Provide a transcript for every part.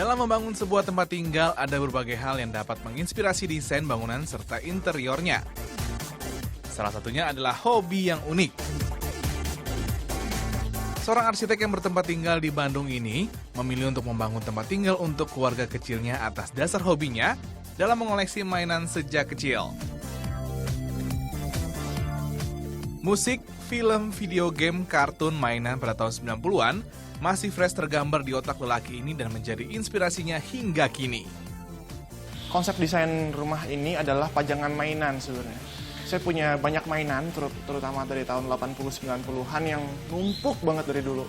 Dalam membangun sebuah tempat tinggal, ada berbagai hal yang dapat menginspirasi desain bangunan serta interiornya. Salah satunya adalah hobi yang unik. Seorang arsitek yang bertempat tinggal di Bandung ini memilih untuk membangun tempat tinggal untuk keluarga kecilnya atas dasar hobinya dalam mengoleksi mainan sejak kecil. Musik, film, video game, kartun, mainan pada tahun 90-an masih fresh tergambar di otak lelaki ini dan menjadi inspirasinya hingga kini. Konsep desain rumah ini adalah pajangan mainan sebenarnya. Saya punya banyak mainan, terutama dari tahun 80-90-an yang numpuk banget dari dulu.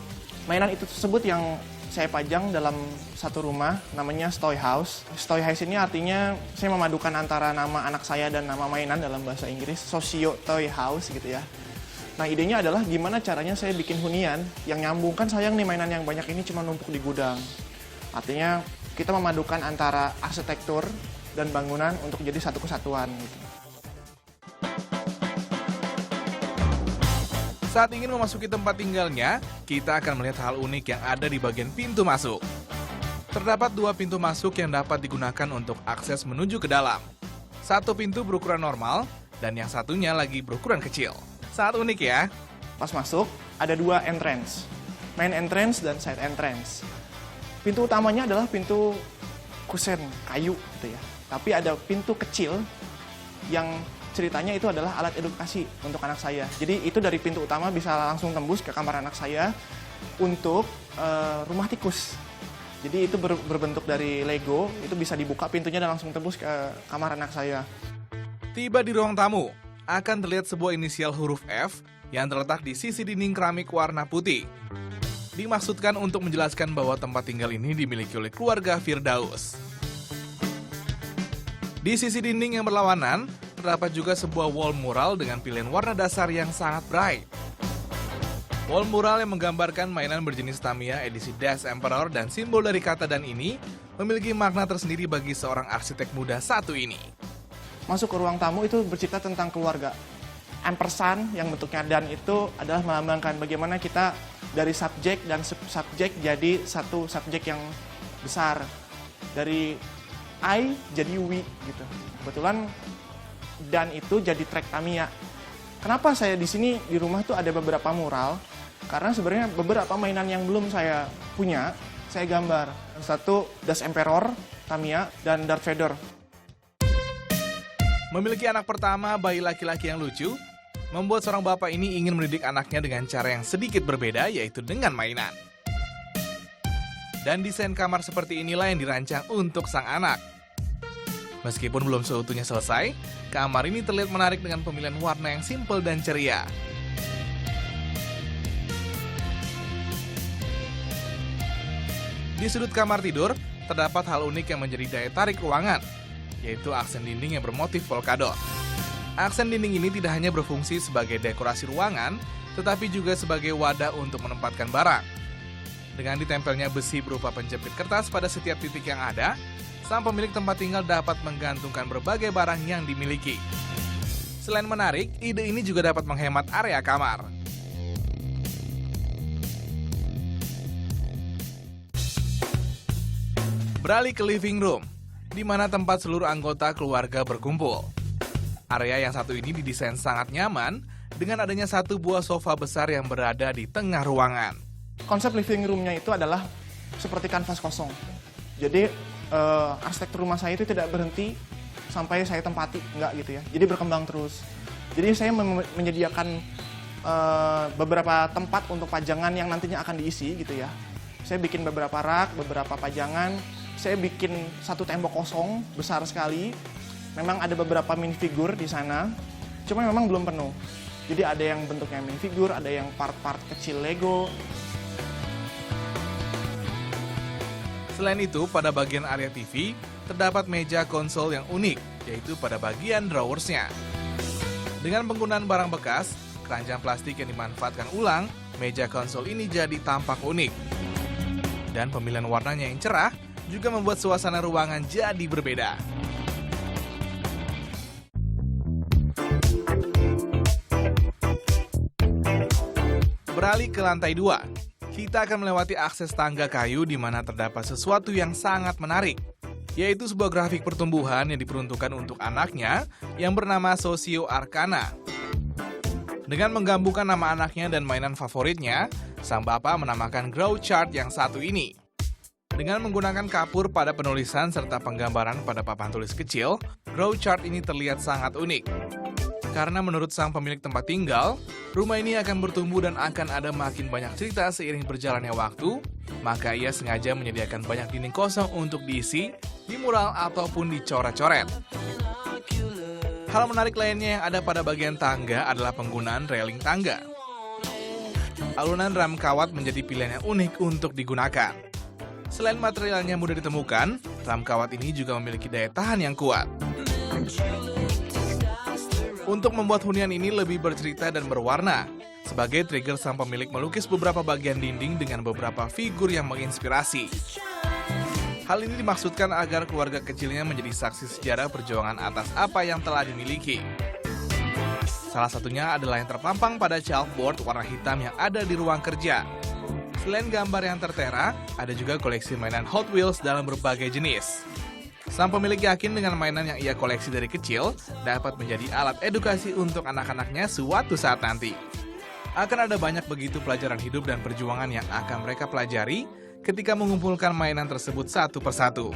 Mainan itu tersebut yang saya pajang dalam satu rumah, namanya Toy House. Toy House ini artinya saya memadukan antara nama anak saya dan nama mainan dalam bahasa Inggris, Socio Toy House gitu ya. Nah, idenya adalah gimana caranya saya bikin hunian yang nyambung. Kan sayang nih mainan yang banyak ini cuma numpuk di gudang. Artinya kita memadukan antara arsitektur dan bangunan untuk jadi satu kesatuan gitu. Saat ingin memasuki tempat tinggalnya, kita akan melihat hal unik yang ada di bagian pintu masuk. Terdapat dua pintu masuk yang dapat digunakan untuk akses menuju ke dalam. Satu pintu berukuran normal, dan yang satunya lagi berukuran kecil. Sangat unik ya. Pas masuk, ada dua entrance. Main entrance dan side entrance. Pintu utamanya adalah pintu kusen, kayu gitu ya. Tapi ada pintu kecil yang ceritanya itu adalah alat edukasi untuk anak saya. Jadi itu dari pintu utama bisa langsung tembus ke kamar anak saya untuk rumah tikus. Jadi itu berbentuk dari Lego, itu bisa dibuka pintunya dan langsung tembus ke kamar anak saya. Tiba di ruang tamu, akan terlihat sebuah inisial huruf F yang terletak di sisi dinding keramik warna putih. Dimaksudkan untuk menjelaskan bahwa tempat tinggal ini dimiliki oleh keluarga Firdaus. Di sisi dinding yang berlawanan, terdapat juga sebuah wall mural dengan pilihan warna dasar yang sangat bright. Wall mural yang menggambarkan mainan berjenis Tamiya edisi Dash Emperor dan simbol dari kata dan ini memiliki makna tersendiri bagi seorang arsitek muda satu ini. Masuk ke ruang tamu itu bercerita tentang keluarga. Ampersand yang bentuknya dan itu adalah melambangkan bagaimana kita dari subjek dan subjek jadi satu subjek yang besar. Dari I jadi we gitu. Kebetulan dan itu jadi track Tamiya. Kenapa saya di sini di rumah tuh ada beberapa mural? Karena sebenarnya beberapa mainan yang belum saya punya, saya gambar. Satu Dash Emperor, Tamiya, dan Darth Vader. Memiliki anak pertama, bayi laki-laki yang lucu, membuat seorang bapak ini ingin mendidik anaknya dengan cara yang sedikit berbeda, yaitu dengan mainan. Dan desain kamar seperti inilah yang dirancang untuk sang anak. Meskipun belum seutuhnya selesai, kamar ini terlihat menarik dengan pemilihan warna yang simpel dan ceria. Di sudut kamar tidur, terdapat hal unik yang menjadi daya tarik ruangan, yaitu aksen dinding yang bermotif polkadot. Aksen dinding ini tidak hanya berfungsi sebagai dekorasi ruangan, tetapi juga sebagai wadah untuk menempatkan barang. Dengan ditempelnya besi berupa penjepit kertas pada setiap titik yang ada, sang pemilik tempat tinggal dapat menggantungkan berbagai barang yang dimiliki. Selain menarik, ide ini juga dapat menghemat area kamar. Beralih ke living room, di mana tempat seluruh anggota keluarga berkumpul. Area yang satu ini didesain sangat nyaman dengan adanya satu buah sofa besar yang berada di tengah ruangan. Konsep living room-nya itu adalah seperti kanvas kosong. Jadi arsitektur rumah saya itu tidak berhenti sampai saya tempati, enggak gitu ya. Jadi berkembang terus. Jadi saya menyediakan beberapa tempat untuk pajangan yang nantinya akan diisi gitu ya. Saya bikin beberapa rak, beberapa pajangan. Saya bikin satu tembok kosong besar sekali. Memang ada beberapa minifigure di sana, cuma memang belum penuh. Jadi ada yang bentuknya minifigure, ada yang part-part kecil Lego. Selain itu, pada bagian area TV, terdapat meja konsol yang unik, yaitu pada bagian drawersnya. Dengan penggunaan barang bekas, keranjang plastik yang dimanfaatkan ulang, meja konsol ini jadi tampak unik. Dan pemilihan warnanya yang cerah juga membuat suasana ruangan jadi berbeda. Beralih ke lantai 2. Kita akan melewati akses tangga kayu di mana terdapat sesuatu yang sangat menarik, yaitu sebuah grafik pertumbuhan yang diperuntukkan untuk anaknya yang bernama Sosio Arcana. Dengan menggabungkan nama anaknya dan mainan favoritnya, sang bapak menamakan grow chart yang satu ini. Dengan menggunakan kapur pada penulisan serta penggambaran pada papan tulis kecil, grow chart ini terlihat sangat unik. Karena menurut sang pemilik tempat tinggal, rumah ini akan bertumbuh dan akan ada makin banyak cerita seiring berjalannya waktu, maka ia sengaja menyediakan banyak dinding kosong untuk diisi, di mural ataupun dicoret-coret. Hal menarik lainnya yang ada pada bagian tangga adalah penggunaan railing tangga. Alunan ram kawat menjadi pilihan yang unik untuk digunakan. Selain materialnya mudah ditemukan, ram kawat ini juga memiliki daya tahan yang kuat. Untuk membuat hunian ini lebih bercerita dan berwarna, sebagai trigger sang pemilik melukis beberapa bagian dinding dengan beberapa figur yang menginspirasi. Hal ini dimaksudkan agar keluarga kecilnya menjadi saksi sejarah perjuangan atas apa yang telah dimiliki. Salah satunya adalah yang terpampang pada chalkboard warna hitam yang ada di ruang kerja. Selain gambar yang tertera, ada juga koleksi mainan Hot Wheels dalam berbagai jenis. Sang pemilik yakin dengan mainan yang ia koleksi dari kecil dapat menjadi alat edukasi untuk anak-anaknya suatu saat nanti. Akan ada banyak begitu pelajaran hidup dan perjuangan yang akan mereka pelajari ketika mengumpulkan mainan tersebut satu persatu.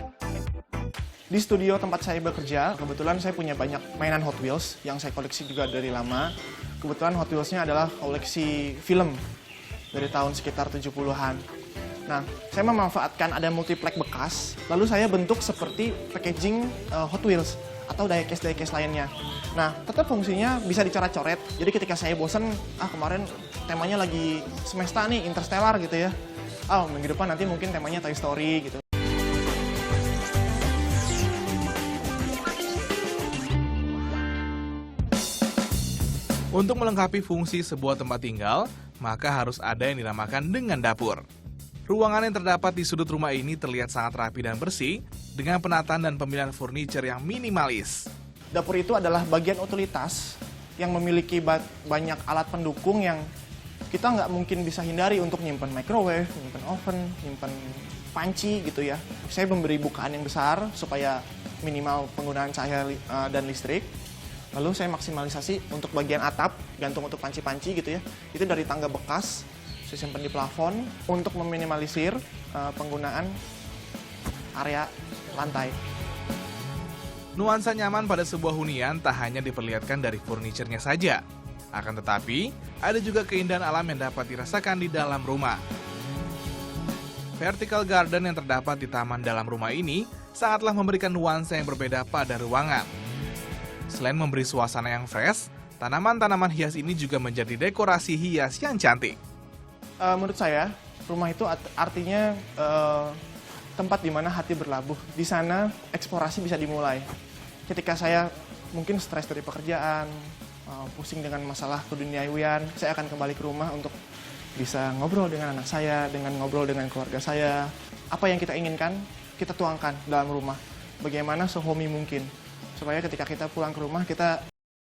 Di studio tempat saya bekerja, kebetulan saya punya banyak mainan Hot Wheels yang saya koleksi juga dari lama. Kebetulan Hot Wheels-nya adalah koleksi film dari tahun sekitar 70-an. Nah, saya memanfaatkan ada multiplex bekas, lalu saya bentuk seperti packaging Hot Wheels atau diecast lainnya. Nah, tetap fungsinya bisa dicoret-coret. Jadi ketika saya bosen, kemarin temanya lagi Semesta nih, Interstellar gitu ya. Minggu depan nanti mungkin temanya Toy Story gitu. Untuk melengkapi fungsi sebuah tempat tinggal, maka harus ada yang dinamakan dengan dapur. Ruangan yang terdapat di sudut rumah ini terlihat sangat rapi dan bersih, dengan penataan dan pemilihan furniture yang minimalis. Dapur itu adalah bagian utilitas yang memiliki banyak alat pendukung yang kita nggak mungkin bisa hindari untuk nyimpen microwave, nyimpen oven, nyimpen panci gitu ya. Saya memberi bukaan yang besar supaya minimal penggunaan cahaya dan listrik. Lalu saya maksimalisasi untuk bagian atap, gantung untuk panci-panci gitu ya. Itu dari tangga bekas, saya simpan di plafon untuk meminimalisir penggunaan area lantai. Nuansa nyaman pada sebuah hunian tak hanya diperlihatkan dari furniturnya saja. Akan tetapi, ada juga keindahan alam yang dapat dirasakan di dalam rumah. Vertical garden yang terdapat di taman dalam rumah ini sangatlah memberikan nuansa yang berbeda pada ruangan. Selain memberi suasana yang fresh, tanaman-tanaman hias ini juga menjadi dekorasi hias yang cantik. Menurut saya, rumah itu artinya tempat di mana hati berlabuh. Di sana eksplorasi bisa dimulai. Ketika saya mungkin stres dari pekerjaan, pusing dengan masalah keduniawian, saya akan kembali ke rumah untuk bisa ngobrol dengan anak saya, dengan ngobrol dengan keluarga saya. Apa yang kita inginkan, kita tuangkan dalam rumah. Bagaimana sehomi mungkin. Supaya ketika kita pulang ke rumah, kita